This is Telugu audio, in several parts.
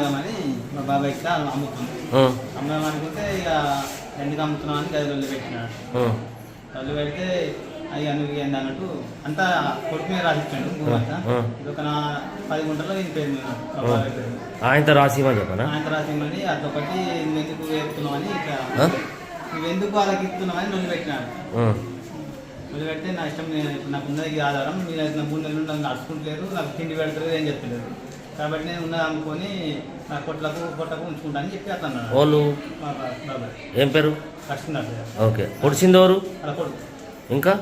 అమ్ముదామని మా బాబాయ్ ఇట్లా అమ్ముతుంది. అమ్ముదాం అనుకుంటే ఇక ఎందుకు అమ్ముతున్నాం అని గది వదిలి పెట్టినాడు. వదిలి పెడితే అయ్యా నువ్వు ఏంది అన్నట్టు అంతా కొడుకు మీద రాసిచ్చాడు. భూమంతా ఇది ఒక 10 గుంటలో ఈయన పేరు మీద మా బాబాయ్ పేరు మీద. ఆయనతో రాసిమని చెప్పనా? ఆయనతో రాసిమని అదొకటి నువ్వెందుకు వేస్తున్నావు అని ఇట్లా నువ్వెందుకు వాళ్ళకి ఇస్తున్నావు అని వదిలి పెట్టినాడు. వదిలి పెడితే నా ఇష్టం, నాకు ఉన్నది ఆధారం, మీరు నా 3 నెలలు నన్ను నడుచుకుంటలేరు, నాకు తిండి పెడతారు ఏం చెప్తలేదు, కాబట్టి నేను ఉన్నది అమ్ముకొని నా కొట్టకు ఉంచుకుంటా అని చెప్పి అట్లా అన్నాడు. వాళ్ళు బాబాయ్ ఏం పేరు? కట్టుకున్నారు. ఓకే. పొడిచింది ఎవరు? అలా కొడుకు ఇంకా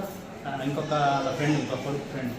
ఇంకొక ఫ్రెండ్, ఇంకొక కొడుకు ఫ్రెండ్.